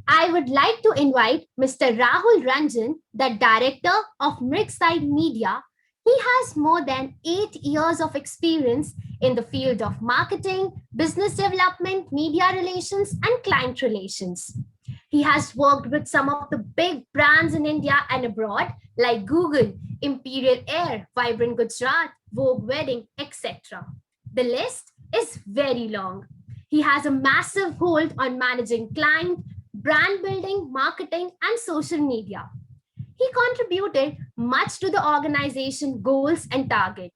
I would like to invite Mr. Rahul Ranjan, the director of Mrixside Media. He has more than 8 years of experience in the field of marketing, business development, media relations, and client relations. He has worked with some of the big brands in India and abroad, like Google, Imperial Air, Vibrant Gujarat, Vogue Wedding, etc. The list is very long. He has a massive hold on managing client, brand building, marketing, and social media. He contributed much to the organization goals and target.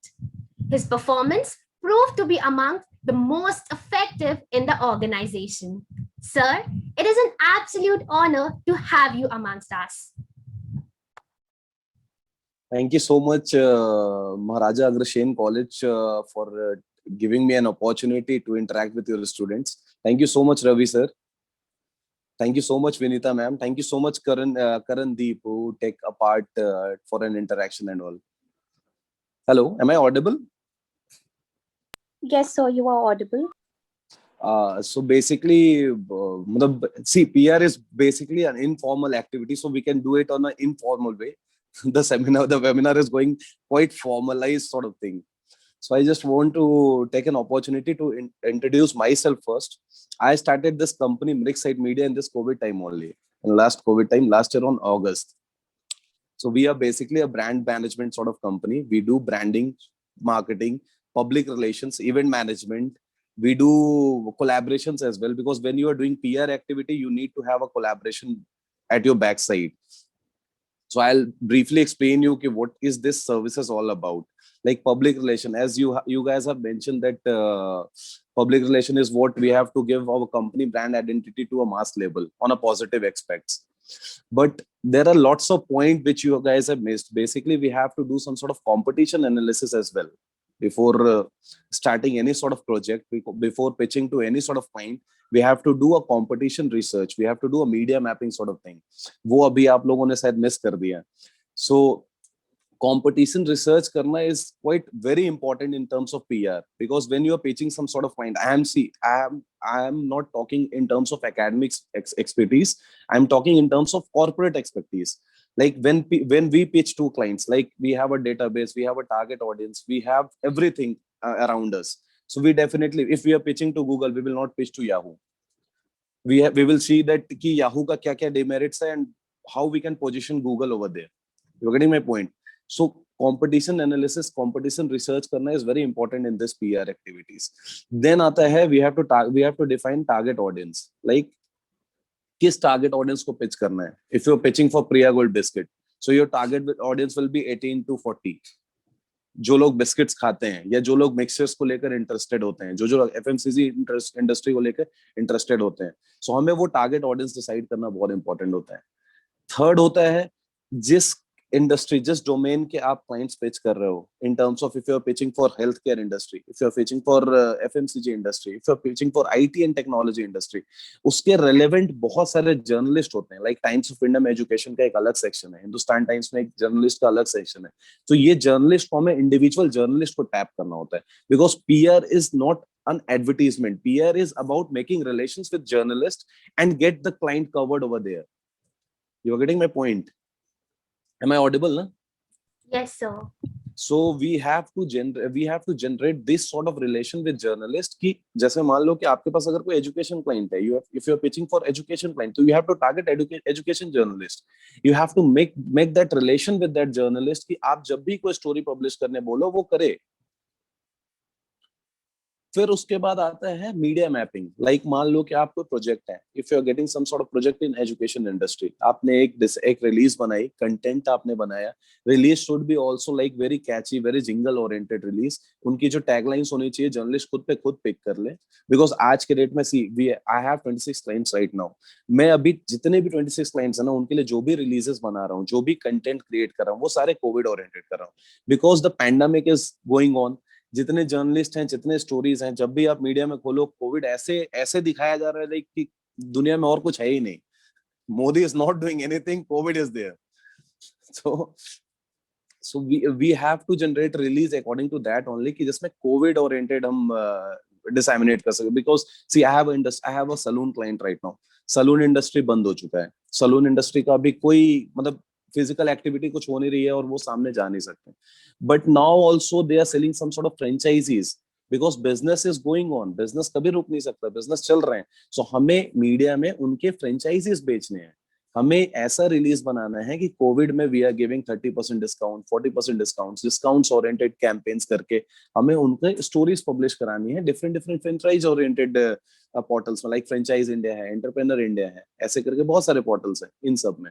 His performance proved to be among the most effective in the organization. Sir, it is an absolute honor to have you amongst us. Thank you so much, Maharaja Agrasen College, for giving me an opportunity to interact with your students. Thank you so much, Ravi sir. Thank you so much, Vinita ma'am. Thank you so much, Karan Deep, who take a part for an interaction and all. Hello, am I audible? Yes, sir, you are audible. So basically, see, PR is basically an informal activity, so we can do it on an informal way. The webinar is going quite formalized sort of thing. So I just want to take an opportunity to introduce myself first. I started this company, Mrixside Media, in this COVID time only. In last COVID time, last year on August. So we are basically a brand management sort of company. We do branding, marketing, public relations, event management. We do collaborations as well, because when you are doing PR activity, you need to have a collaboration at your backside. So I'll briefly explain you what is this services all about. Like public relation, as you guys have mentioned that public relation is what we have to give our company brand identity to a mass level on a positive aspects. But there are lots of points which you guys have missed. Basically, we have to do some sort of competition analysis as well before starting any sort of project. Before pitching to any sort of client, we have to do a competition research. We have to do a media mapping sort of thing. वो अभी आप लोगों ने शायद miss कर दिया. So competition research karna is quite very important in terms of PR, because when you are pitching some sort of client, I am not talking in terms of academics expertise. I'm talking in terms of corporate expertise. Like when we pitch to clients, like we have a database, we have a target audience, we have everything around us. So we definitely, if we are pitching to Google, we will not pitch to Yahoo. We will see that ki Yahoo ka kya kya demerits hai and how we can position Google over there. You're getting my point. So competition analysis, competition research karna is very important in this PR activities. Then aata hai, we have to define target audience. Like किस target audience को pitch करना है. If you're pitching for Priya Gold biscuit, so your target audience will be 18 to 40. जो लोग biscuits खाते हैं या जो लोग मिक्सचर्स को लेकर इंटरेस्टेड होते हैं, जो एफएमसीजी इंडस्ट्री को लेकर इंटरेस्टेड होते हैं, सो हमें वो टारगेट ऑडियंस डिसाइड करना बहुत इंपॉर्टेंट होता है. थर्ड होता है जिस इंडस्ट्री, जिस डोमेन के आप क्लाइंट्स पिच कर रहे हो, in terms of if you are pitching for health care industry, if you are pitching for FMCG industry, if you are pitching for IT and technology industry, उसके relevant बहुत सारे journalist होते हैं. Like Times of India में education का एक अलग section है, हिंदुस्तान टाइम्स में एक जर्नलिस्ट का अलग सेक्शन है. तो ये जर्नलिस्ट को हमें इंडिविजुअल जर्नलिस्ट को टैप करना होता है, because PR is not an advertisement. PR is about making relations with journalists and get the client covered over there. You are getting my point? Am I audible? Na? Yes, sir. So we have to generate this sort of relation with journalists. कि जैसे मान लो कि आपके पास अगर कोई education client है, if you are pitching for education client, so you have to target education journalist. You have to make that relation with that journalist कि आप जब भी कोई story publish करने बोलो वो करे. फिर उसके बाद आता है मीडिया मैपिंग. लाइक मान लो कि आप कोई प्रोजेक्ट है, if you are getting some sort of project in education industry, आपने एक रिलीज बनाई, कंटेंट आपने बनाया. Release should be also like very catchy, very jingle oriented release. उनकी जो टैगलाइंस होनी चाहिए जर्नलिस्ट खुद पे खुद पिक कर ले, बिकॉज आज के डेट में I have 26 clients right now. मैं अभी जितने भी 26 क्लाइंट्स है ना, उनके लिए जो भी रिलीजेस बना रहा हूँ, जो भी कंटेंट क्रिएट कर रहा हूँ, वो सारे कोविड ओरिएंटेड कर रहा हूँ, because the pandemic is going on. जितने जर्नलिस्ट हैं, जितने स्टोरीज हैं, जब भी आप मीडिया में खोलो, कोविड ऐसे दिखाया जा रहा है कि दुनिया में और कुछ है ही नहीं. Modi is not doing anything, covid is there. So we have to generate release according to that only, कि जिसमें कोविड ओरिएंटेड हम डिसैमिनेट कर सके. Because see I have a salon client right now. Salon industry बंद हो चुका है, salon industry का अभी कोई मतलब फिजिकल एक्टिविटी कुछ हो नहीं रही है और वो सामने जा नहीं सकते, but now also they are selling some sort of franchisees because business is going on, business कभी रुक नहीं सकता, बिजनेस चल रहे हैं। सो हमें मीडिया में उनके फ्रेंचाइजीज बेचने हैं, हमें ऐसा रिलीज बनाना है कि कोविड में we are giving 30% discount, 40% discounts oriented campaigns करके हमें उनके स्टोरीज पब्लिश करानी है different different franchise oriented portals में, लाइक फ्रेंचाइज इंडिया है, एंटरप्रेन्योर इंडिया है, ऐसे करके बहुत सारे पोर्टल्स हैं इन सब में।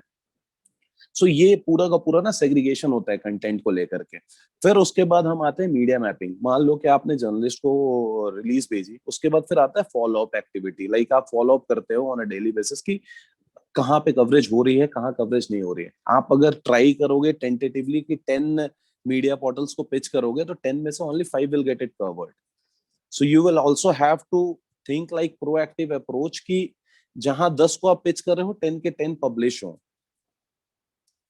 सो ये पूरा का पूरा ना सेग्रीगेशन होता है कंटेंट को लेकर के। फिर उसके बाद हम आते हैं मीडिया मैपिंग। मान लो कि आपने जर्नलिस्ट को रिलीज भेजी, उसके बाद फिर आता है फॉलो अप एक्टिविटी, लाइक आप फॉलो अप करते हो ऑन अ डेली बेसिस की कहाँ पे कवरेज हो रही है, कहाँ कवरेज नहीं हो रही है। आप अगर ट्राई करोगे टेंटेटिवली कि 10 मीडिया पोर्टल्स को पिच करोगे तो 10 में से only 5 will get it covered. So you will also have to think like proactive approach की जहां 10 को आप पिच कर रहे हो 10 के 10 पब्लिश हो।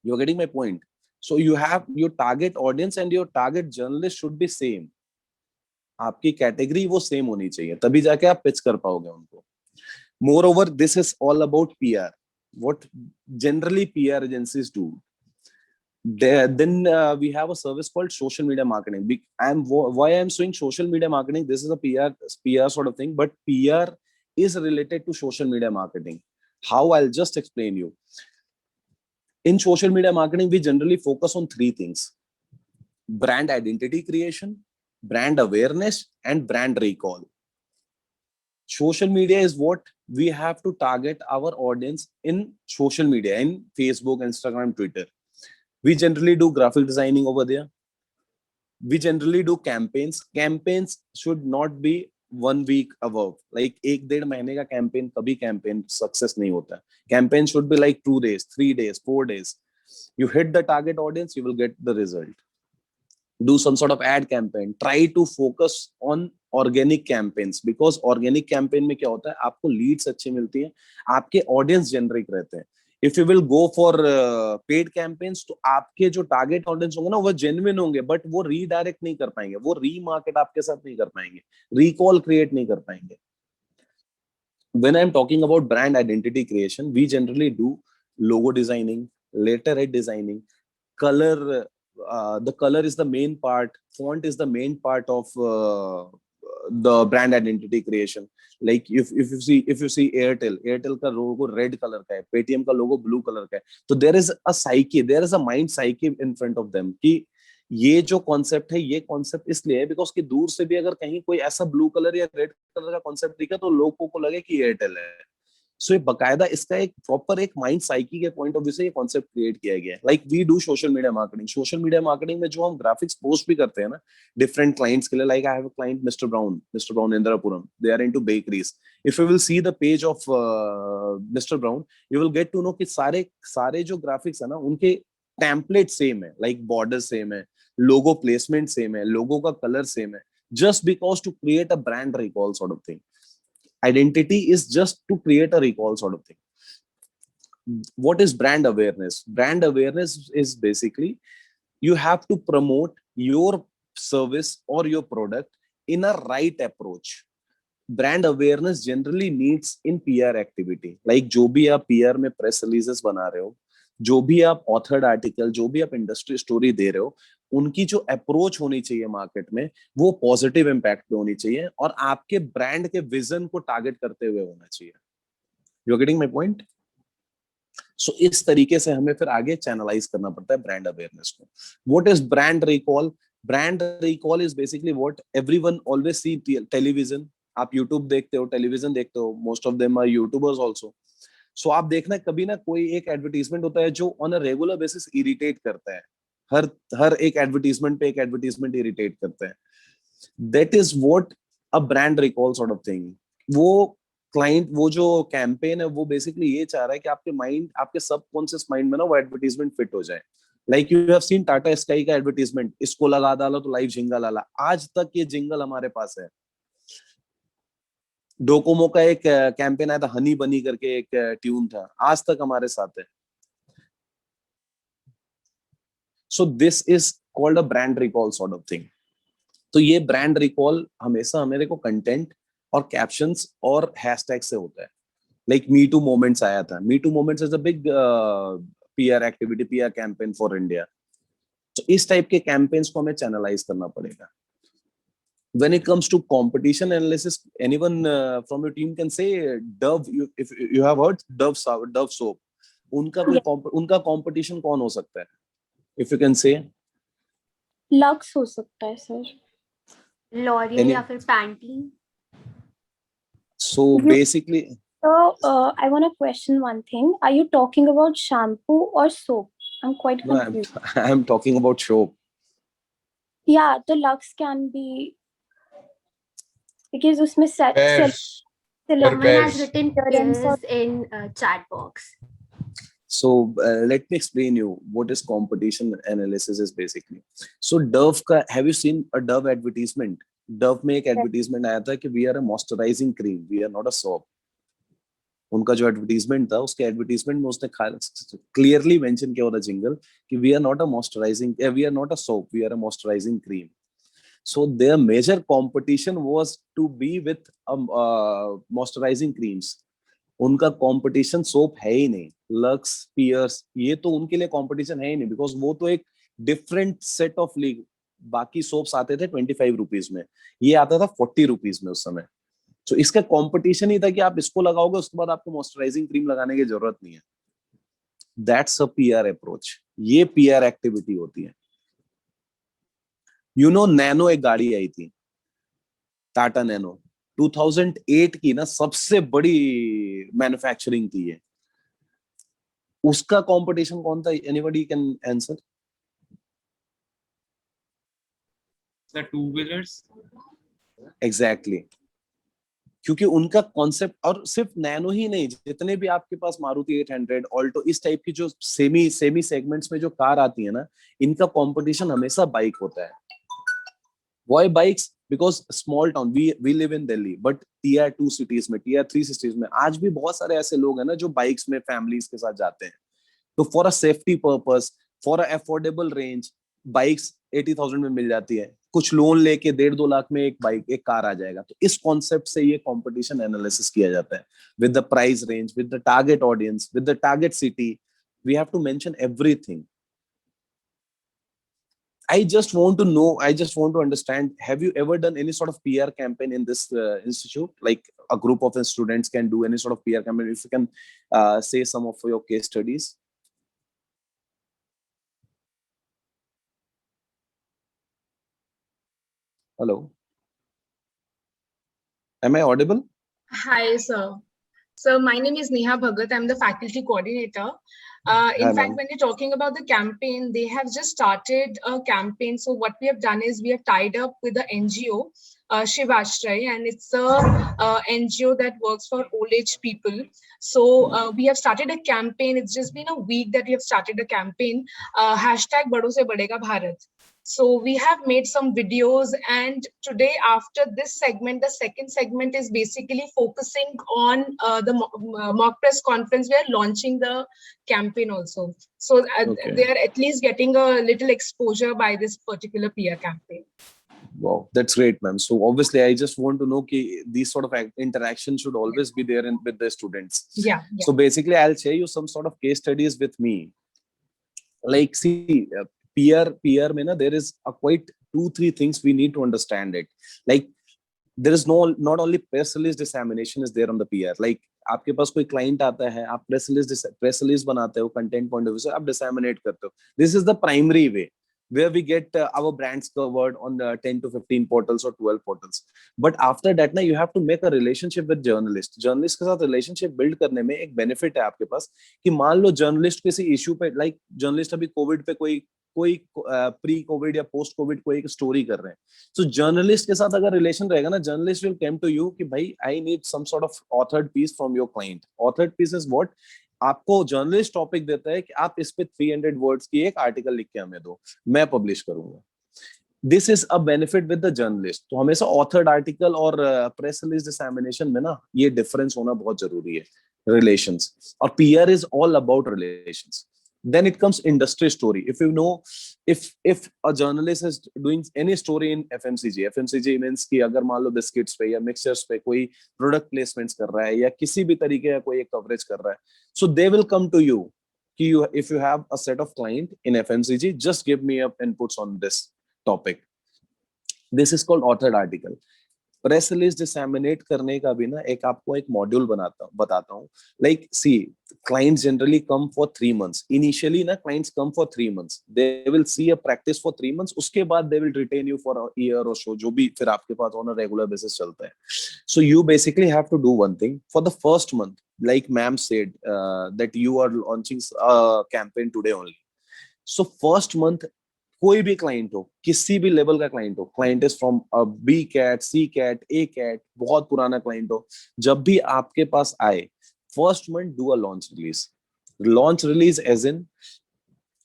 You are getting my point? So you have your target audience and your target journalist should be same, आपकी कैटेगरी वो सेम होनी चाहिए, तभी जाके आप पिच कर पाओगे उनको। Moreover, this is all about PR. What generally PR agencies do. Then we have a service called social media marketing. Why I'm saying social media marketing. This is a PR sort of thing, but PR is related to social media marketing. How? I'll just explain you. In social media marketing, we generally focus on three things: brand identity creation, brand awareness, and brand recall. Social media is what we have to target our audience in social media, in Facebook, Instagram, Twitter. We generally do graphic designing over there. We generally do campaigns. Campaigns should not be 1 week above. Like 1-1.5 महीने का campaign कभी campaign success नहीं होता. Campaign should be like 2 days, 3 days, 4 days. You hit the target audience, you will get the result. Do some sort of ad campaign. Try to focus on organic campaigns, because organic campaign में क्या होता है, आपको Leeds अच्छी मिलती है, आपके audience generic रहते हैं। If you will go for paid campaigns तो आपके जो टारगेट ऑडियंस होंगे ना वो जेन्युइन होंगे, बट वो रीडायरेक्ट नहीं कर पाएंगे, वो रीमार्केट आपके साथ नहीं कर पाएंगे, रिकॉल क्रिएट नहीं कर पाएंगे। When I'm talking about brand identity creation, we generally do logo designing, letterhead designing, color. The color is the main part, font is the main part of the brand identity creation. Like if you see Airtel का logo red color का है, Paytm का logo blue color का है, तो there is a psyche, there is a mind psyche in front of them कि ये जो कॉन्सेप्ट है, ये कॉन्सेप्ट इसलिए है बिकॉज कि दूर से भी अगर कहीं कोई ऐसा ब्लू कलर या रेड कलर का कॉन्सेप्ट दिखा तो लोगों को लगे कि एयरटेल है। सो ये बकायदा इसका एक प्रॉपर एक माइंड साइकी के पॉइंट ऑफ व्यू से ये कॉन्सेप्ट क्रिएट किया गया है। Like we do social media marketing. Social media marketing में जो हम ग्राफिक्स पोस्ट भी करते हैं ना डिफरेंट क्लाइंट्स के लिए, like I have a client mister Brown Indirapuram, they are into bakeries. If you will see the page of mister Brown you will get to know कि सारे सारे जो ग्राफिक्स है ना उनके टेम्पलेट सेम है, लाइक बॉर्डर सेम है, logo placement same है, लोगो का कलर सेम है, just because to create a brand recall sort of thing. Identity is just to create a recall sort of thing. What is brand awareness? Brand awareness is basically you have to promote your service or your product in a right approach. Brand awareness generally needs in PR activity, like जो भी आप PR में press releases बना रहे हो, जो भी आप ऑथर्ड आर्टिकल, जो भी आप इंडस्ट्री स्टोरी दे रहे हो, उनकी जो अप्रोच होनी चाहिए मार्केट में वो पॉजिटिव इम्पैक्ट पे होनी चाहिए और आपके ब्रांड के विजन को टारगेट करते हुए होना चाहिए। You are getting my point? So इस तरीके से हमें फिर आगे चैनलाइज करना पड़ता है ब्रांड अवेयरनेस को। What is brand recall? Brand recall is basically what everyone always see television. आप यूट्यूब देखते हो, टेलीविजन देखते हो, most of them are YouTubers also. So आप देखना कभी ना कोई एक एडवर्टीजमेंट होता है जो on a regular basis irritate करता है, हर हर एक एडवर्टीजमेंट पे एक एडवर्टीजमेंट इरिटेट करता है। That is what a brand recall sort of thing. वो क्लाइंट, वो जो कैंपेन है वो बेसिकली ये चाह रहा है कि आपके माइंड, आपके सबकॉन्शियस माइंड में ना वो एडवर्टीजमेंट फिट हो जाए। Like you have seen Tata sky का एडवर्टीजमेंट, इसको लगा डालो तो लाइव जिंगल आला। आज तक ये जिंगल हमारे पास है। डोकोमो का एक कैंपेन आया था, हनी बनी करके एक ट्यून था, आज तक हमारे साथ है। So this is called a brand recall sort of thing. तो ये ब्रांड रिकॉल हमेशा मेरे को कंटेंट और कैप्शंस और हैशटैग से होता है। लाइक मी टू मोमेंट्स आया था. मी two moments is a big PR activity, PR campaign for India. तो इस टाइप के कैंपेन्स को हमें चैनलाइज करना पड़ेगा. When it comes to competition analysis, anyone from your team can say Dove. If you have heard Dove soap, उनका कोई Yeah. उनका कंपटीशन कौन हो सकता है? If you can say lux हो सकता है सर. L'Oréal any. या फिर Pantene. So basically, So I want to question one thing. Are you talking about shampoo or soap? I'm quite no, confused. I'm talking about soap. Yeah, the Lux can be because उसमें Pairs. Someone has Pairs. written Parents pairs in chat box. So let me explain you what is competition analysis is basically. So Dove का, have you seen a Dove advertisement? Dove में एक advertisement आया था कि we are a moisturizing cream, we are not a soap. उनका जो advertisement था, उसके एडवर्टीजमेंट में उसने क्लियरली मेंशन किया होता जिंगल कि we are not a moisturising, we are not a soap, we are a moisturising cream. So their major competition was to be with moisturizing creams. उनका कंपटीशन सोप है ही नहीं. Lux, piers, ये तो उनके लिए कंपटीशन है ही नहीं, बिकॉज वो तो एक डिफरेंट सेट ऑफ लीग. बाकी सोप्स आते थे 25 रुपीज में, ये आता था 40 रुपीज में उस समय. तो इसका कंपटीशन ही था कि आप इसको लगाओगे, उसके बाद आपको मॉइस्चराइजिंग क्रीम लगाने की जरूरत नहीं है. That's a PR approach. ये पीआर एक्टिविटी होती है. यू नो, नैनो एक गाड़ी आई थी, टाटा नैनो, 2008 की ना, सबसे बड़ी मैन्युफैक्चरिंग थी ये. उसका कंपटीशन कौन था? Anybody can answer? The two-wheelers. Exactly. क्योंकि उनका कॉन्सेप्ट, और सिर्फ नैनो ही नहीं, जितने भी आपके पास मारुति 800, ऑल्टो, इस टाइप की जो सेमी सेगमेंट्स में जो कार आती है ना, इनका कंपटीशन हमेशा बाइक होता है. Why bikes? Because small town, we live in Delhi, but tier 2 cities में, tier 3 cities में आज भी बहुत सारे ऐसे लोग हैं ना जो बाइक्स में फैमिलीज के साथ जाते हैं. तो for a safety purpose, for a affordable range, bikes 80,000 में मिल जाती है. कुछ लोन लेके 1.5-2 लाख में एक कार आ जाएगा. तो इस कॉन्सेप्ट से ये कंपटीशन एनालिसिस किया जाता है, with the price range, with the target audience, with the target city. We have to mention everything. I just want to understand, have you ever done any sort of PR campaign in this institute? Like a group of students can do any sort of PR campaign. If you can say some of your case studies. Hello. Am I audible? Hi, sir. So my name is Neha Bhagat. I'm the faculty coordinator. Hi, In fact, ma'am. when you're talking about the campaign, they have just started a campaign. So what we have done is we have tied up with the NGO, Shiv Ashray, and it's a NGO that works for old age people. So we have started a campaign. It's just been a week that we have started a campaign, hashtag Bado Se Badega Bharat. So we have made some videos, and today after this segment, the second segment is basically focusing on the mock press conference. We are launching the campaign also. So Okay. they are at least getting a little exposure by this particular PR campaign. Wow, that's great, ma'am. So obviously, I just want to know कि these sort of interactions should always be there with the students. Yeah. So basically, I'll share you some sort of case studies with me. Like, see, PR में ना, there is a quite 2-3 things we need to understand it. Like, there is not only press release dissemination is there on the PR. Like, आपके पास कोई client आता है, आप press release बनाते हो, content point of view से आप disseminate करते हो. This is the primary way where we get our brands covered on the 10 to 15 portals or 12 portals. But after that ना, you have to make a relationship with journalist. Journalist के साथ relationship build करने में एक benefit है आपके पास कि मान लो journalist किसी issue पे, like journalist अभी COVID पे कोई प्री कोविड या पोस्ट कोविड कोई एक स्टोरी कर रहे हैं. सो जर्नलिस्ट के साथ अगर रिलेशन रहेगा ना, journalist will come to you कि भाई I need some sort of authored piece from your client. Authored piece is what? आपको जर्नलिस्ट टॉपिक देता है कि आप इस पे 300 वर्ड्स की एक आर्टिकल लिख के हमें दो, मैं पब्लिश करूंगा. This is a benefit with the journalist. तो हमेशा ऑथर्ड आर्टिकल और प्रेस रिलीज डिसेमिनेशन में ना ये डिफरेंस होना बहुत जरूरी है. रिलेशंस, और PR is all about relations. Then it comes industry story. If you know, if a journalist is doing any story in FMCG means कि अगर मान लो बिस्किट्स पे या मिक्सचर्स पे कोई प्रोडक्ट प्लेसमेंट्स कर रहा है या किसी भी तरीके का कोई कवरेज कर रहा है, so they will come to you कि you, if you have a set of client in FMCG, just give me up inputs on this topic. This is called authored article. Press release disseminate करने का भी ना एक आपको एक module बताता हूँ. Like C, clients generally come for 3 months. Initially ना clients come for 3 months. They will see a practice for 3 months. उसके बाद they will retain you for a year or so, जो भी फिर आपके पास on a regular basis चलता है. So you basically have to do one thing for the first month. Like ma'am said that you are launching a campaign today only. So first month कोई भी client हो, किसी भी level का client हो, client is from B cat, C cat, A cat, बहुत पुराना client हो, जब भी आपके पास आए, first month do a launch release as in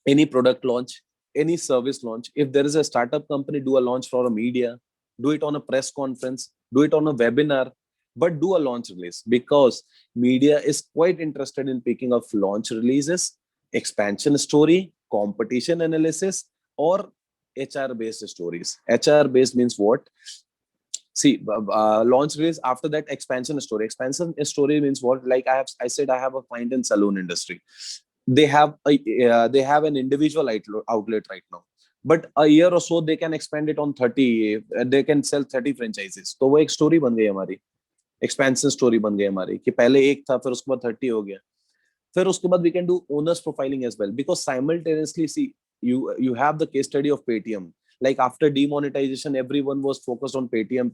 any product launch, any service launch. If there is a startup company, do a launch for a media, do it on a press conference, do it on a webinar, but do a launch release, because media is quite interested in picking up launch releases, expansion story, competition analysis, or HR based stories. HR based means what? See, launch release, after that expansion story means what? Like I said I have a client in saloon industry. They have an individual outlet right now, but a year or so they can expand it on 30, they can sell 30 franchises. तो वो एक story बन गई हमारी, expansion story बन गई हमारी, कि पहले एक था फिर उसके बाद 30 हो गया. फिर उसके बाद we can do owners profiling as well, because simultaneously, see, you have the case study of Paytm. Like after demonetization, everyone was focused on Paytm,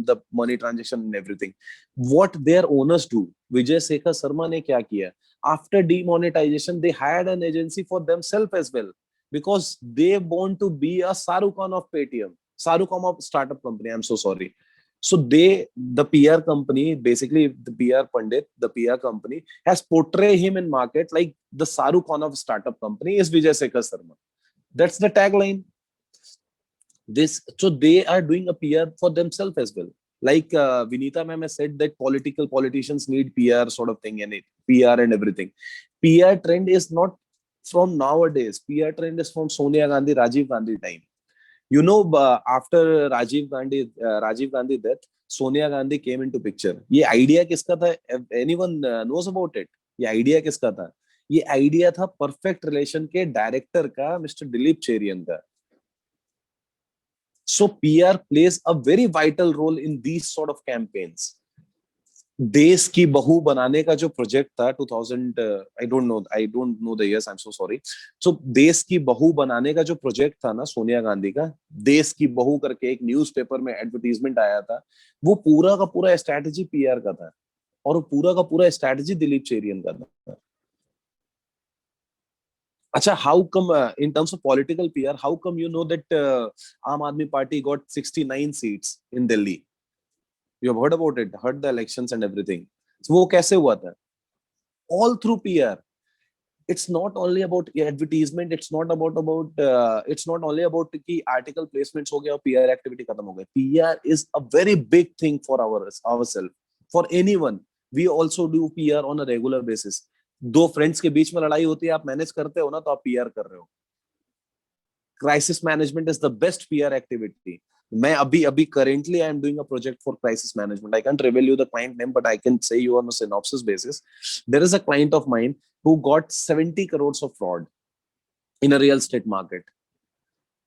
the money transaction and everything. What their owners do, Vijay Sekhar Sharma ने क्या किया? After demonetization, they hired an agency for themselves as well, because they want to be a Shahrukh Khan of Paytm, Shahrukh Khan of startup company. I'm so sorry. So the PR company, basically the PR pundit, the PR company has portrayed him in market like the Shahrukh Khan of startup company is Vijay Sekhar Sharma. That's the tagline. So they are doing a PR for themselves as well. Like Vinita ma'am has said that politicians need PR sort of thing in it, PR and everything. PR trend is not from nowadays. PR trend is from Sonia Gandhi, Rajiv Gandhi time. You know, after Rajiv Gandhi death, Sonia Gandhi came into picture. ये idea किसका था? Anyone knows about it? ये idea किसका था? ये idea था Perfect Relation के director का, Mr. Dilip Cherian का. So PR plays a very vital role in these sort of campaigns. देश की बहू बनाने का जो प्रोजेक्ट था 2000, I don't know the years, I'm so sorry. So देश की बहू बनाने का जो प्रोजेक्ट था ना सोनिया गांधी का, देश की बहू करके एक न्यूज़पेपर में एडवर्टीजमेंट आया था, वो पूरा का पूरा स्ट्रैटेजी पीआर का था, और वो पूरा का पूरा स्ट्रैटेजी दिलीप चेरियन का था. अच्छा, how come in terms of political PR, how come you know that Aam Aadmi Party got 69 seats in Delhi? You have heard about it, heard the elections and everything. So वो कैसे हुआ था? All through PR. It's not only about advertisement. It's not only about कि article placements हो गया और PR activity खत्म हो गया. PR is a very big thing for ourselves. For anyone, we also do PR on a regular basis. दो friends के बीच में लड़ाई होती है, आप मैनेज करते हो ना, तो आप PR कर रहे हो. Crisis management is the best PR activity. मैं अभी currently I am doing a project for crisis management. I can't reveal you the client name, but I can say you on a synopsis basis. There is a client of mine who got 70 crores of fraud in a real estate market.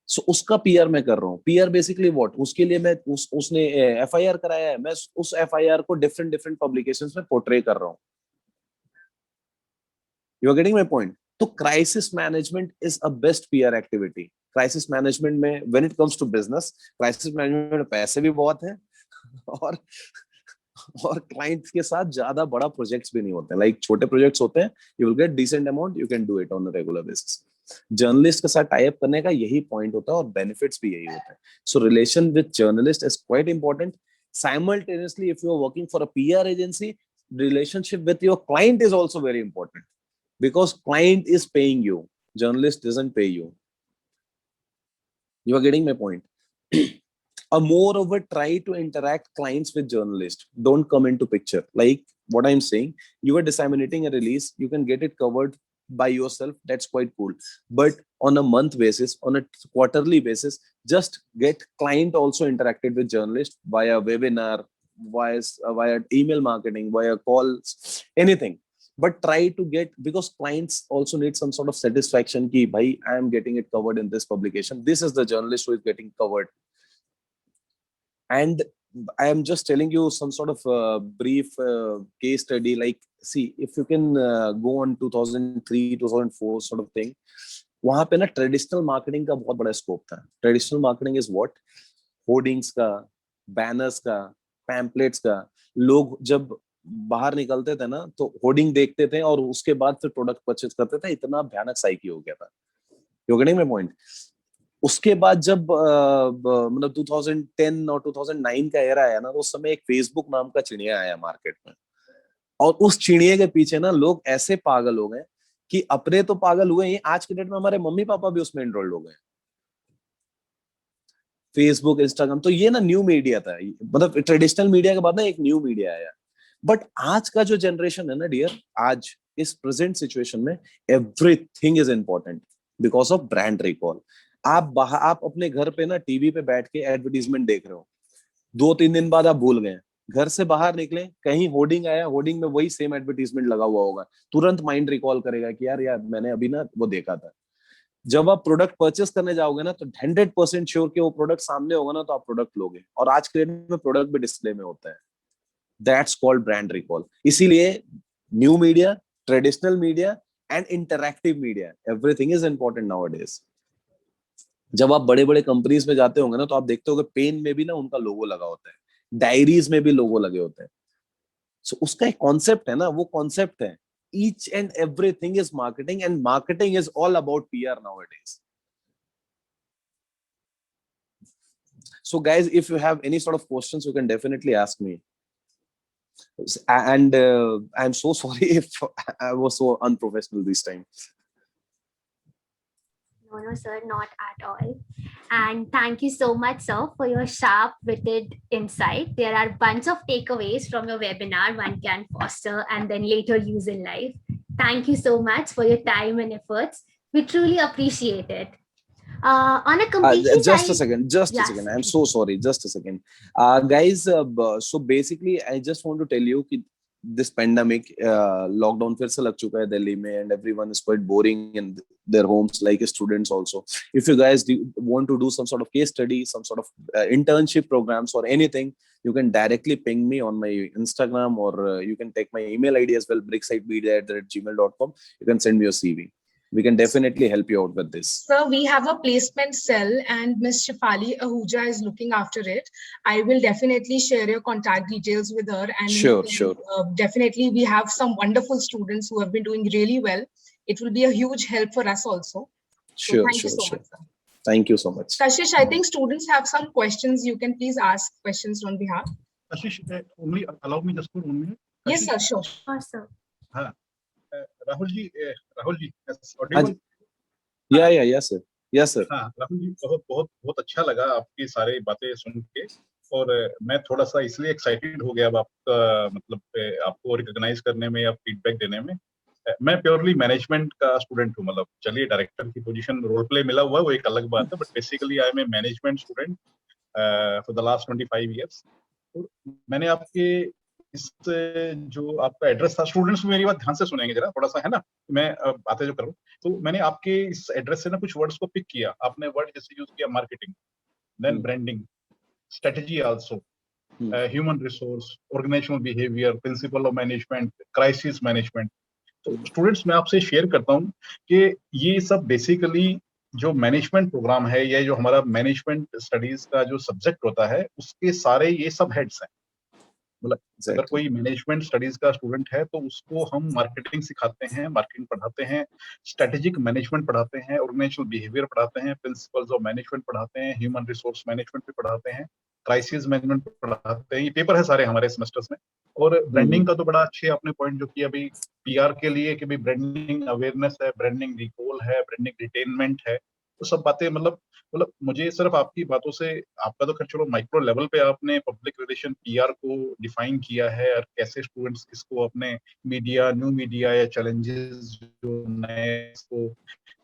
So उसका PR मैं कर रहा हूँ. PR basically what? उसके लिए मैं उसने FIR कराया है, मैं उस FIR को different publications में portray कर रहा हूँ. You are getting my point? तो crisis management is a best PR activity. Crisis management में when it comes to business, crisis management में पैसे भी बहुत हैं और clients के साथ ज्यादा बड़ा projects भी नहीं होते हैं. Like छोटे projects होते हैं, you will get decent amount, you can do it on a regular basis. Journalist के साथ tie up करने का यही point होता है और benefits भी यही होते हैं. So relation with journalist is quite important. Simultaneously, if you are working for a PR agency, relationship with your client is also very important. Because client is paying you, journalist doesn't pay you. You are getting my point. Moreover, try to interact clients with journalists. Don't come into picture. Like what I'm saying, you are disseminating a release, you can get it covered by yourself, that's quite cool. But on a month basis, on a quarterly basis, just get client also interacted with journalists via webinar, via email marketing, via calls, anything. But try to get, because clients also need some sort of satisfaction ki bhai, I am getting it covered in this publication, this is the journalist who is getting covered. And I am just telling you some sort of brief case study. Like, see, if you can go on 2003, 2004 sort of thing, वहां पे ना traditional marketing का बहुत बड़ा scope था. Traditional marketing is what? Hoardings का, banners का, pamphlets का. लोग जब बाहर निकलते थे ना, तो होर्डिंग देखते थे और उसके बाद फिर प्रोडक्ट परचेज करते थे. इतना भयानक साइकी हो गया था. You getting my point? उसके बाद जब मतलब 2010 और 2009 का एरा आया ना, तो उस समय एक फेसबुक नाम का चिड़िया आया मार्केट में. और उस चिड़िया के पीछे ना लोग ऐसे पागल हो गए कि अपने तो पागल हुए ही, आज के डेट में हमारे मम्मी पापा भी उसमें एनरोल्ड हो गए. फेसबुक, इंस्टाग्राम, तो ये ना न्यू मीडिया था. मतलब ट्रेडिशनल मीडिया के बाद ना एक न्यू मीडिया आया. बट आज का जो जनरेशन है ना डियर, आज इस प्रेजेंट सिचुएशन में everything is important because of brand recall. आप अपने घर पे ना टीवी पे बैठ के एडवर्टीजमेंट देख रहे हो, 2-3 दिन बाद आप भूल गए. घर से बाहर निकले, कहीं होर्डिंग आया, होर्डिंग में वही सेम एडवर्टीजमेंट लगा हुआ होगा, तुरंत माइंड रिकॉल करेगा कि यार मैंने अभी ना वो देखा था. जब आप प्रोडक्ट परचेस करने जाओगे ना, तो 100% श्योर कि वो प्रोडक्ट सामने होगा ना, तो आप प्रोडक्ट लोगे. और आज के डेट में प्रोडक्ट भी डिस्प्ले में होता है. That's called brand recall. इसीलिए new media, traditional media and interactive media, everything is important nowadays. जब आप बड़े बड़े कंपनीज में जाते होंगे ना, तो आप देखते होंगे पेन में भी ना उनका लोगो लगा होता है, डायरीज में भी लोगो लगे होते हैं. सो उसका एक कॉन्सेप्ट है ना, वो कॉन्सेप्ट है. Each and everything is marketing, and marketing is all about PR nowadays. So guys, if you have any sort of questions, you can definitely ask me. And I'm so sorry if I was so unprofessional this time. No, sir, not at all. And thank you so much, sir, for your sharp-witted insight. There are a bunch of takeaways from your webinar one can foster and then later use in life. Thank you so much for your time and efforts. We truly appreciate it. On a completely just a second. I'm so sorry. Just a second. Guys, so basically, I just want to tell you that this pandemic, lockdown फिर से लग चुका है दिल्ली में, and everyone is quite boring in their homes, like students also. If you guys want to do some sort of case study, some sort of internship programs or anything, you can directly ping me on my Instagram, or you can take my email ID as well, bricksitemedia@gmail.com. You can send me your CV. We can definitely help you out with this. Sir, we have a placement cell and Ms. Shefali Ahuja is looking after it. I will definitely share your contact details with her. And Sure. Definitely, we have some wonderful students who have been doing really well. It will be a huge help for us also. Sure. Thank you so much, sir. Thank you so much. Kashish, I think students have some questions. You can please ask questions on behalf. Kashish, only allow me just for 1 minute. Yes, sir, sure. Sure, sir. Rahul ji, yes, audible? Yeah, yes sir. हाँ, राहुल जी, बहुत अच्छा लगा आपकी सारी बातें सुन के. और मैं थोड़ा सा इसलिए एक्साइटेड हो गया अब आपका मतलब आपको रिकॉग्नाइज करने में या फीडबैक देने में. मैं प्योरली मैनेजमेंट का स्टूडेंट हूँ. मतलब चलिए डायरेक्टर की पोजीशन रोल प्ले मिला हुआ है वो एक अलग बात है, but basically I am a management student for the last 25 years. मैंने आपके इस जो आपका एड्रेस था, स्टूडेंट्स मेरी बात ध्यान से सुनेंगे जरा थोड़ा सा, है ना, मैं बातें जो करूँ, तो मैंने आपके इस एड्रेस से ना कुछ वर्ड्स को पिक किया. आपने वर्ड जैसे यूज किया marketing, then branding, strategy also, human resource, organisational behaviour, principle of management, crisis management. तो स्टूडेंट्स मैं आपसे शेयर करता हूँ कि ये सब बेसिकली जो मैनेजमेंट प्रोग्राम है या जो हमारा मैनेजमेंट स्टडीज का जो सब्जेक्ट होता है उसके सारे ये सब हेड्स हैं. मतलब अगर कोई मैनेजमेंट स्टडीज का स्टूडेंट है तो उसको हम मार्केटिंग सिखाते हैं, मार्केटिंग पढ़ाते हैं, स्ट्रेटेजिक मैनेजमेंट पढ़ाते हैं, ऑर्गेनाइजेशनल बिहेवियर पढ़ाते हैं, प्रिंसिपल्स ऑफ मैनेजमेंट पढ़ाते हैं, ह्यूमन रिसोर्स मैनेजमेंट भी पढ़ाते हैं, क्राइसिस मैनेजमेंट पढ़ाते हैं. ये पेपर है सारे हमारे सेमेस्टर्स में. और ब्रांडिंग का तो बड़ा अच्छे आपने पॉइंट जो किया अभी पीआर के लिए कि भाई ब्रांडिंग अवेयरनेस है, ब्रांडिंग रिकॉल है, ब्रांडिंग रिटेनमेंट है. तो सब बातें मतलब मुझे सिर्फ आपकी बातों से, आपका तो खैर चलो माइक्रो लेवल पे आपने पब्लिक रिलेशन पीआर को डिफाइन किया है और कैसे स्टूडेंट्स इसको अपने मीडिया, न्यू मीडिया या चैलेंजेस जो नए इसको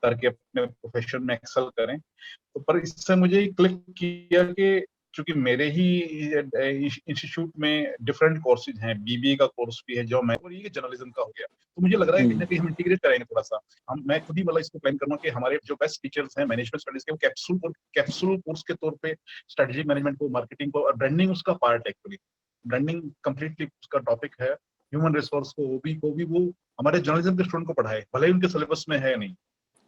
करके अपने प्रोफेशन में एक्सेल करें। तो पर इससे मुझे क्लिक किया कि चूंकि मेरे ही इंस्टीट्यूट में डिफरेंट कोर्सेज हैं, बीबीए का कोर्स भी है जो मैं, और ये जर्नलिज्म का हो गया, तो मुझे लग रहा है कहीं ना कहीं हम इंटीग्रेट करेंगे थोड़ा सा। मैं खुद ही मतलब इसको प्लान करूंगा कि हमारे जो बेस्ट टीचर्स हैं मैनेजमेंट स्टडीज के, वो कैप्सूल कोर्स के तौर पे स्ट्रेटेजिक मैनेजमेंट को, मार्केटिंग को और ब्रांडिंग उसका पार्ट है। एक्चुअली ब्रांडिंग कंप्लीटली उसका टॉपिक है। ह्यूमन रिसोर्स को, ओबी को भी वो हमारे जर्नलिज्म के स्टूडेंट को पढ़ाए, भले ही उनके सिलेबस में है नहीं।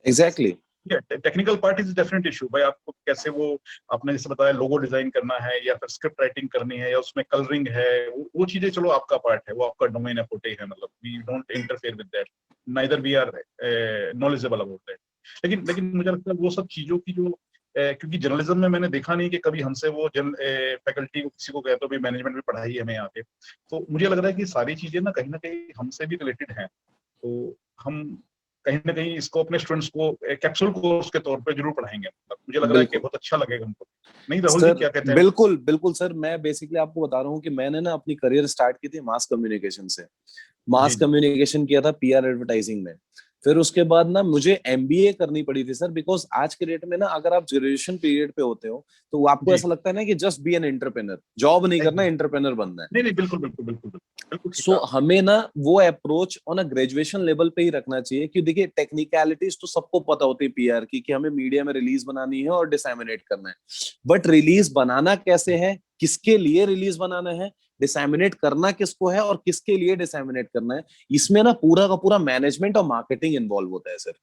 Exactly. Technical part is definite issue भाई, आपको कैसे वो, आपने जैसे बताया लोगो डिजाइन करना है या फिर स्क्रिप्ट राइटिंग करनी है या उसमें कलरिंग है, वो चीजें चलो आपका पार्ट है, वो आपका डोमेन है, फोटे है, मतलब we don't interfere with that, neither we are knowledgeable about that. लेकिन मुझे लगता है वो सब चीजों की जो क्योंकि जर्नलिज्म में मैंने देखा नहीं कि कभी हमसे वो फैकल्टी को किसी को कहते हो भी मैनेजमेंट में पढ़ाई हमें आके, तो मुझे लग रहा है कि सारी चीजें ना कहीं हमसे भी रिलेटेड हैं। तो हम कहीं ना कहीं इसको अपने स्टूडेंट्स को कैप्सूल कोर्स के तौर पे जरूर पढ़ाएंगे। मुझे लग रहा है कि बहुत अच्छा लगेगा हमको। नहीं राहुल जी, क्या कहते हैं? बिल्कुल बिल्कुल सर, मैं बेसिकली आपको बता रहा हूँ कि मैंने ना अपनी करियर स्टार्ट की थी मास कम्युनिकेशन से। मास कम्युनिकेशन किया था पीआर एडवर्टाइजिंग में। फिर उसके बाद ना मुझे एमबीए करनी पड़ी थी सर, बिकॉज आज के डेट में ना अगर आप ग्रेजुएशन पीरियड पे होते हो तो आपको ऐसा लगता है ना कि just be an entrepreneur, job नहीं करना, एंटरप्रेन्योर बनना है। नहीं बिल्कुल बिल्कुल बिल्कुल बिल्कुल। सो हमें ना वो approach on a graduation level पे ही रखना चाहिए, कि देखिए टेक्निकलिटीज तो सबको पता होती है पीआर की, कि हमें मीडिया में रिलीज बनानी है और डिसैमिनेट करना है, बट रिलीज बनाना कैसे है, किसके लिए रिलीज बनाना है, डिसैमिनेट करना किसको है और किसके लिए डिसैमिनेट करना है, इसमें ना पूरा का पूरा मैनेजमेंट और मार्केटिंग इन्वॉल्व होता है सर।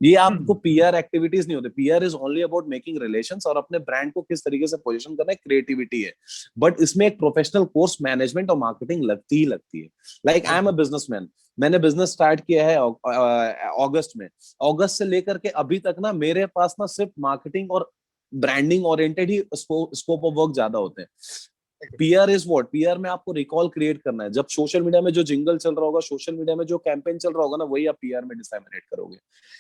ये आपको पीआर एक्टिविटीज नहीं होते। PR is only about making relations और अपने ब्रांड को किस तरीके से पोजीशन करना है, क्रिएटिविटी है, बट इसमें एक प्रोफेशनल कोर्स मैनेजमेंट और मार्केटिंग लगती ही लगती है। Like I am a businessman, मैंने बिजनेस स्टार्ट किया है अगस्त में। अगस्त से लेकर के अभी तक ना मेरे पास ना सिर्फ मार्केटिंग और branding oriented he scope of work ज्यादा होते हैं। पीआर इज व्हाट, पीआर में आपको रिकॉल क्रिएट करना है। जब सोशल मीडिया में जो जिंगल चल रहा होगा, सोशल मीडिया में जो कैंपेन चल रहा होगा ना, वही आप पीआर में डिसैमिनेट करोगे।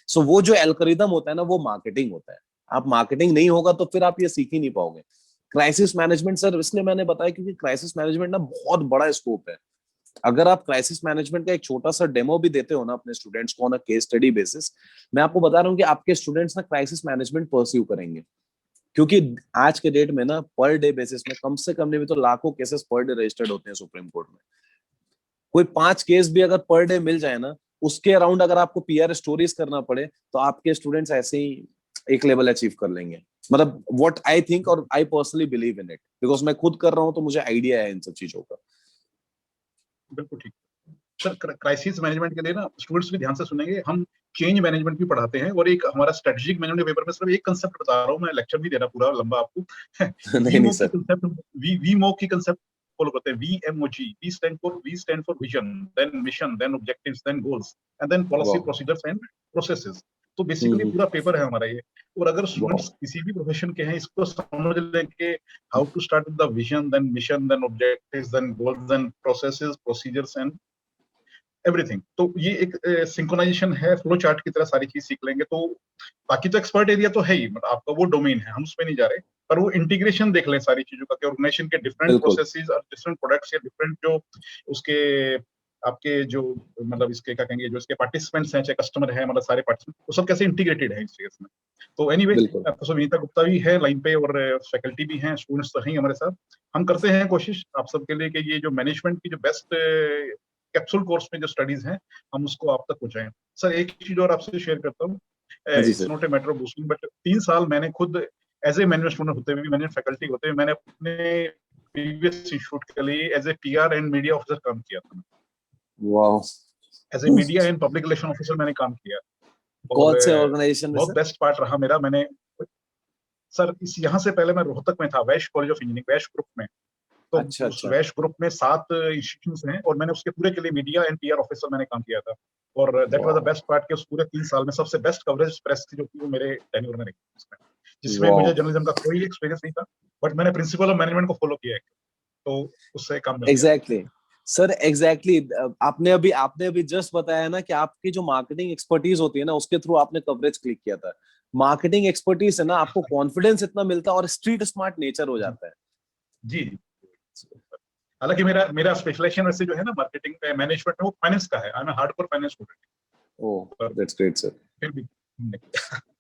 सो वो जो एल्गोरिथम होता है ना, वो मार्केटिंग होता है। आप मार्केटिंग नहीं होगा तो फिर आप ये सीख ही नहीं पाओगे। क्राइसिस मैनेजमेंट सर इसलिए मैंने बताया क्योंकि क्राइसिस मैनेजमेंट ना बहुत बड़ा स्कोप है। अगर आप क्राइसिस मैनेजमेंट का एक छोटा सा डेमो भी देते हो ना अपने स्टूडेंट्स को on a case study basis, मैं आपको बता रहा हूँ कि आपके स्टूडेंट्स ना क्राइसिस मैनेजमेंट परस्यू करेंगे। क्योंकि आज के डेट में ना पर डे बेसिस में कम से कम नहीं भी तो लाखों केसेस पर डे रजिस्टर्ड होते हैं सुप्रीम कोर्ट में। कोई 5 केस भी अगर पर डे मिल जाए ना, उसके अराउंड अगर आपको पीआर स्टोरीज करना पड़े, तो आपके स्टूडेंट्स ऐसे ही एक लेवल अचीव कर लेंगे। मतलब व्हाट आई थिंक और I personally believe in it, because मैं खुद कर रहा हूँ तो मुझे आइडिया है इन सब चीजों का। बिल्कुल ठीक सर। क्राइसिस मैनेजमेंट के लिए ना स्टूडेंट्स भी ध्यान से सुनेंगे, हम चेंज मैनेजमेंट भी पढ़ाते हैं, और एक हमारा स्ट्रेटेजिक मैनेजमेंट पेपर में सिर्फ एक कंसेप्ट बता रहा हूँ, मैं लेक्चर नहीं दे रहा पूरा लंबा आपको। नहीं सर, वीमो की कंसेप्ट फॉलो करते हैं। VMOG, we stand for vision, then mission, then objectives, then goals, and then policy, procedures and processes. तो बेसिकली पूरा पेपर है हमारा ये। और अगर स्टूडेंट्स किसी भी प्रोफेशन के हैं, इसको समझ लें कि how to start with the vision, then mission, then objectives, then goals, then processes, procedures and everything. तो ये एक सिंक्रोनाइजेशन है, फ्लो चार्ट की तरह सारी चीज सीख लेंगे। तो बाकी तो एक्सपर्ट एरिया तो है ही, मतलब आपका वो डोमेन है, हम उस पर नहीं जा रहे, पर वो इंटीग्रेशन देख लें सारी चीजों का, कि ऑर्गेनाइजेशन के डिफरेंट प्रोसेसेस और डिफरेंट प्रोडक्ट्स या डिफरेंट जो उसके आपके जो मतलब इसके क्या कहेंगे, जो इसके पार्टिसिपेंट्स हैं, चाहे कस्टमर है, मतलब सारे पार्टिसिपेंट, वो सब कैसे इंटीग्रेटेड है इस चीज में। तो एनीवे, प्रोफेसर विनीता गुप्ता भी है लाइन पे और फैकल्टी भी हैं, स्टूडेंट्स तो हैं हमारे साथ। हम करते हैं कोशिश आप सबके लिए कि ये जो मैनेजमेंट की जो बेस्ट कैप्सूल कोर्स में जो स्टडीज हैं, हम उसको आप तक पहुंचाएं। सर एक चीज और आपसे शेयर करता हूँ, it's not a matter of boosting, but 3 साल मैंने खुद एज ए मैनेजमेंट स्टूडेंट होते हुए भी, मैनेजमेंट फैकल्टी होते हुए, मैंने अपने प्रीवियस इंस्टीट्यूट के लिए as a PR and media officer काम किया था। Wow. As a media and public relation officer मैंने काम किया। कौन से ऑर्गेनाइजेशन में? बहुत बेस्ट पार्ट रहा मेरा। मैंने सर इस यहाँ से पहले मैं रोहतक में था, Vaish college of engineering, Vaish group में। तो उस वैश ग्रुप में 7 इंस्टीट्यूट्स हैं, और मैंने उसके पूरे के लिए मीडिया एंड पीआर ऑफिसर मैंने काम किया था। और that was the best part कि उस पूरे 3 साल में सबसे बेस्ट कवरेज प्रेस की जो थी वो मेरे टेन्योर में रही, जिसमें मुझे जर्नलिज्म का कोई एक्सपीरियंस नहीं था, बट मैंने प्रिंसिपल ऑफ मैनेजमेंट को फॉलो किया है, तो उससे काम मिल गया। Exactly sir, exactly. आपने अभी जस्ट बताया ना कि आपकी जो मार्केटिंग एक्सपर्टीज होती है ना, उसके थ्रू आपने कवरेज क्लिक किया था। मार्केटिंग एक्सपर्टीज है ना, आपको कॉन्फिडेंस इतना मिलता है और स्ट्रीट स्मार्ट नेचर हो जाता है। जी जी। हालांकि मेरा मेरा स्पेशलाइजेशन वैसे जो है ना मार्केटिंग मैनेजमेंट में, वो फाइनेंस का है। I am hardcore finance student. Oh that's great sir. फिर भी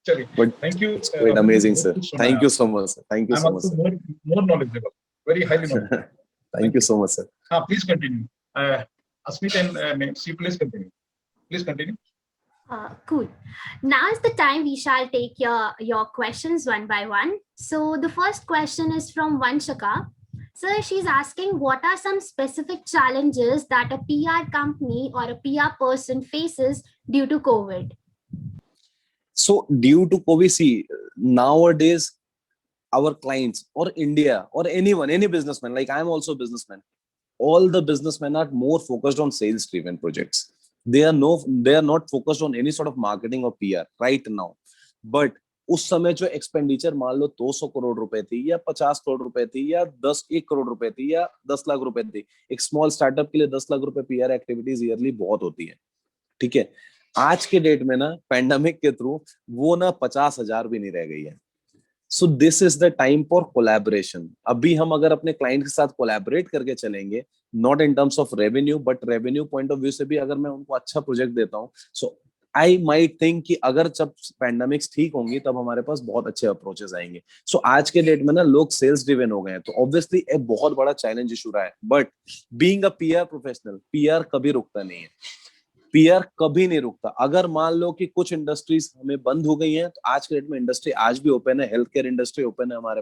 चलिए, but thank you. It's quite amazing sir, thank you so much sir, thank you I am so much also sir. More knowledgeable, very highly knowledgeable. Thank you so much sir. हाँ, please continue. Asmit and Nancy, please continue. Please continue. Cool. Now is the time we shall take your questions one by one. So the first question is from Vanshaka. So she's asking, what are some specific challenges that a PR company or a PR person faces due to COVID? So due to COVID, see, nowadays our clients or India or anyone, any businessman, like I'm also a businessman, all the businessmen are more focused on sales driven projects. They are not focused on any sort of marketing or PR right now. But उस समय जो expenditure मान लो 200 करोड़ रुपए थी या 50 करोड़ रुपए थी या 1 करोड़ रुपए थी या 10 लाख रुपए थी, एक स्मॉल स्टार्टअप के लिए 10 लाख रुपए पीआर एक्टिविटीज ईयरली बहुत होती है। ठीक है, आज के डेट में ना पैंडेमिक के थ्रू वो ना 50,000 भी नहीं रह गई है। So this is the time for collaboration. अभी हम अगर अपने क्लाइंट के साथ कोलैबोरेट करके चलेंगे, not in terms of revenue but revenue point of view से भी अगर मैं उनको अच्छा प्रोजेक्ट देता हूँ, सो आई माइट थिंक कि अगर जब पैंडेमिक्स ठीक होंगी तब हमारे पास बहुत अच्छे अप्रोचेस आएंगे। सो आज के डेट में ना लोग सेल्स ड्रिवन हो गए हैं, तो ऑब्वियसली एक बहुत बड़ा चैलेंज इशू रहा है। But being a PR professional, PR कभी रुकता नहीं है, पीआर कभी नहीं रुकता। अगर मान लो कि कुछ इंडस्ट्रीज हमें बंद हो गई हैं, तो आज के डेट में इंडस्ट्री आज भी ओपन है। हेल्थ केयर इंडस्ट्री ओपन है हमारे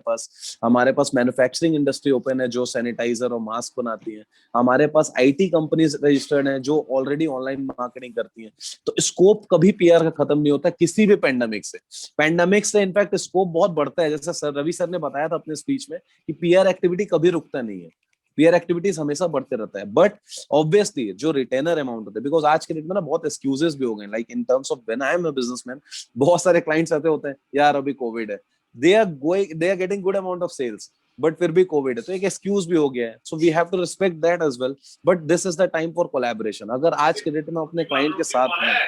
पास मैन्युफैक्चरिंग इंडस्ट्री ओपन है जो सैनिटाइजर और मास्क बनाती है, हमारे पास आईटी कंपनीज रजिस्टर्ड हैं जो ऑलरेडी ऑनलाइन मार्केटिंग करती हैं। तो स्कोप कभी पीआर का खत्म नहीं होता किसी भी पैंडेमिक से इनफैक्ट स्कोप बहुत बढ़ता है। जैसा सर रवि सर ने बताया था अपने स्पीच में कि पीआर एक्टिविटी कभी रुकता नहीं है, पीआर एक्टिविटीज हमेशा बढ़ते रहता है। बट ऑब्वियसली जो रिटेनर अमाउंट होता है, बिकॉज आज के डेट में ना बहुत एक्सक्यूजेस भी हो गए, like in terms of when I am a businessman, बहुत सारे क्लाइंट्स ऐसे होते हैं यार अभी कोविड है, they are getting good amount of sales but फिर भी कोविड है, तो एक एक्सक्यूज भी हो गया है। So we have to respect that as well, but this is the time for collaboration. अगर आज के डेट में अपने क्लाइंट के साथ हैं,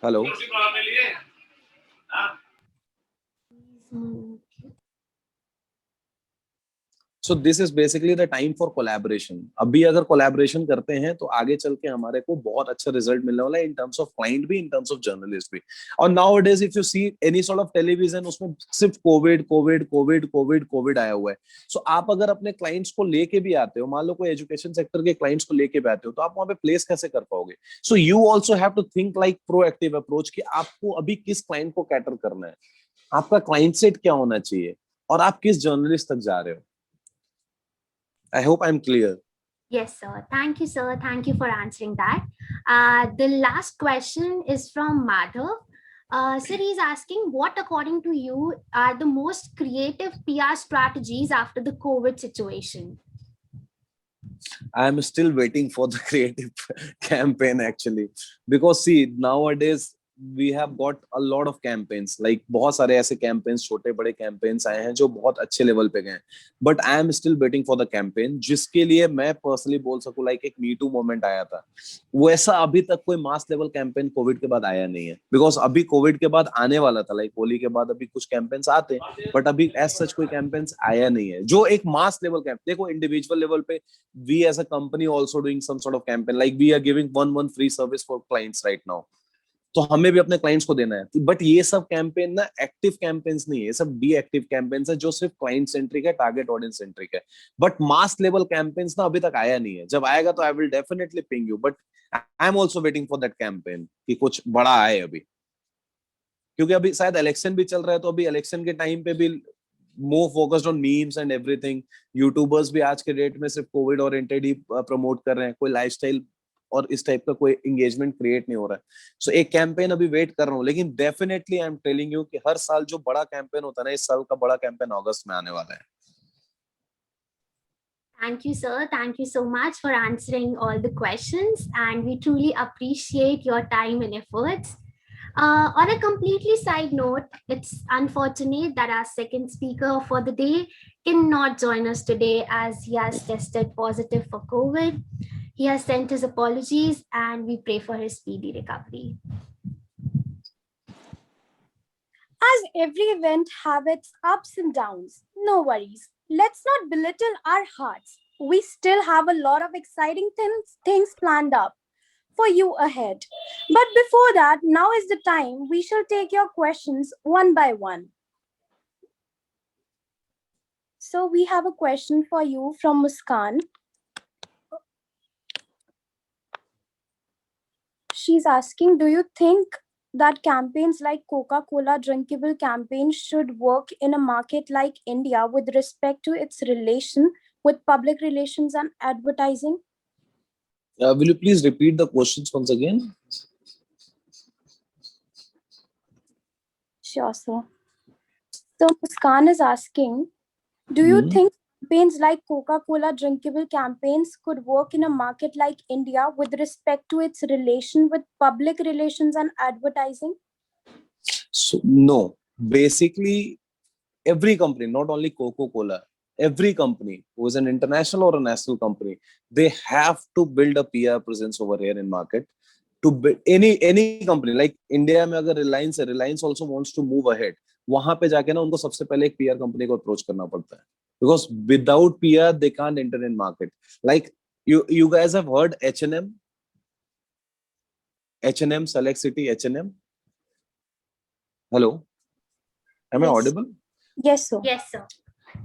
hello so this is basically the time for collaboration. अभी अगर कोलैबोरेशन करते हैं तो आगे चल के हमारे को बहुत अच्छा रिजल्ट मिलने वाला है, इन टर्म्स ऑफ क्लाइंट भी, इन टर्म्स ऑफ जर्नलिस्ट भी। और now days if you see any sort of television, उसमें सिर्फ Covid Covid Covid Covid Covid आया हुआ है। सो आप अगर अपने क्लाइंट्स को लेके भी आते हो, मान लो कोई एजुकेशन सेक्टर के क्लाइंट्स को लेके भी आते हो, तो आप वहां पे प्लेस कैसे कर पाओगे? So you also have to think like proactive approach कि आपको अभी किस क्लाइंट को कैटर करना है, आपका क्लाइंट सेट क्या होना चाहिए और आप किस जर्नलिस्ट तक जा रहे हो। I hope I'm clear. Yes, sir. Thank you, sir. Thank you for answering that. The last question is from Madhav. Sir, he's asking, what, according to you, are the most creative PR strategies after the COVID situation? I'm still waiting for the creative campaign actually, because see, nowadays we have got a lot of campaigns, like बहुत सारे ऐसे campaigns, छोटे बड़े campaigns आए हैं जो बहुत अच्छे लेवल पे गए हैं, but I am still waiting for the campaign जिसके लिए मैं personally बोल सकूं like एक Me Too moment आया था, वैसा अभी तक कोई मास लेवल कैंपेन कोविड के बाद आया नहीं है। बिकॉज अभी कोविड के बाद आने वाला था, लाइक होली के बाद अभी कुछ कैंपेन्स आते हैं, बट अभी एज सच कोई कैंपेन्स आया नहीं है जो एक मास लेवल कैंप। देखो इंडिविजुअल लेवल पे we as a company also doing some sort of campaign, like we are giving one free service for clients right now, तो हमें भी अपने क्लाइंट्स को देना है। बट ये सब कैंपेन ना एक्टिव कैंपेन्स नहीं है, ये सब डीएक्टिव कैंपेन्स है जो सिर्फ क्लाइंट सेंट्रिक है, टारगेट ऑडियंस सेंट्रिक है। बट मास लेवल कैंपेन्स ना अभी तक आया नहीं है, जब आएगा तो I will definitely ping you, but I am also waiting for that campaign कि कुछ बड़ा आए अभी, क्योंकि अभी शायद इलेक्शन भी चल रहा है, तो अभी इलेक्शन के टाइम पे भी more focused on memes and everything. YouTubers भी आज के डेट में सिर्फ कोविड ओरिएंटेड ही प्रमोट कर रहे हैं, कोई लाइफस्टाइल और इस टाइप का कोई एंगेजमेंट क्रिएट नहीं हो रहा है। सो एक कैंपेन अभी वेट कर रहा हूँ, लेकिन definitely I am telling you कि हर साल जो बड़ा कैंपेन होता है ना, इस साल का बड़ा कैंपेन अगस्त में आने वाला है। Thank you, sir. Thank you so much for answering all the questions, and we truly appreciate your time and efforts. On a completely side note, it's unfortunate that our second speaker for the day cannot join us today as he has tested positive for COVID. He has sent his apologies and we pray for his speedy recovery. As every event have its ups and downs, no worries. Let's not belittle our hearts. We still have a lot of exciting things planned up for you ahead. But before that, now is the time we shall take your questions one by one. So we have a question for you from Muskan. She's asking, do you think that campaigns like Coca-Cola drinkable campaign should work in a market like India with respect to its relation with public relations and advertising? Will you please repeat the questions once again? Sure, sir. So Muskan is asking, do you think campaigns like Coca-Cola drinkable campaigns could work in a market like India with respect to its relation with public relations and advertising? So no, basically every company, not only Coca-Cola, every company who is an international or a national company, they have to build a PR presence over here in market. To build any company like India में अगर Reliance है, Reliance also wants to move ahead. वहां पे जाके ना उनको सबसे पहले एक PR कंपनी को अप्रोच करना पड़ता है, because without PR they can't enter in market. Like you guys have heard H&M, Select City, H&M. Hello, am I Yes. audible? Yes, sir. Yes, sir.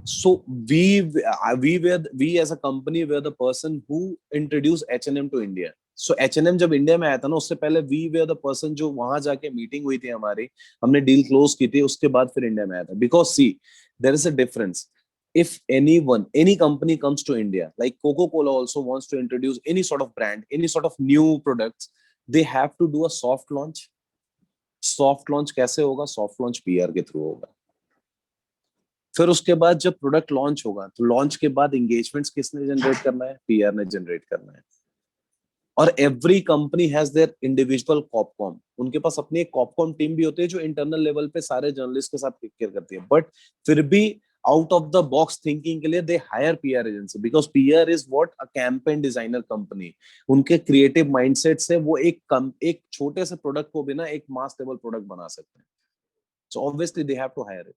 So we as a company were the person who introduced H&M to India. So H&M जब India में आया था ना, उससे पहले we were the person जो वहां जाके मीटिंग हुई थी हमारी, हमने डील क्लोज की थी, उसके बाद फिर इंडिया में आया था. Because see, there is a difference. If any company comes to India, like Coca-Cola also wants to introduce any sort of brand, any sort of new products, they have to do a soft launch. Soft launch कैसे होगा? Soft launch PR के through होगा. फिर उसके बाद जब product launch होगा, तो लॉन्च के बाद एंगेजमेंट्स किसने जनरेट करना है? पीआर ने जनरेट करना है. और every company has their individual corpcomm. उनके पास अपनी एक कॉपकॉम टीम भी होती है जो इंटरनल लेवल पे सारे जर्नलिस्ट के साथ टेक केयर करती है. बट फिर भी out of the box thinking के लिए they hire PR agency, because PR is what a campaign designer company. उनके क्रिएटिव माइंडसेट से वो एक छोटे से प्रोडक्ट को भी ना एक मास लेवल प्रोडक्ट बना सकते हैं. So obviously they have to hire it.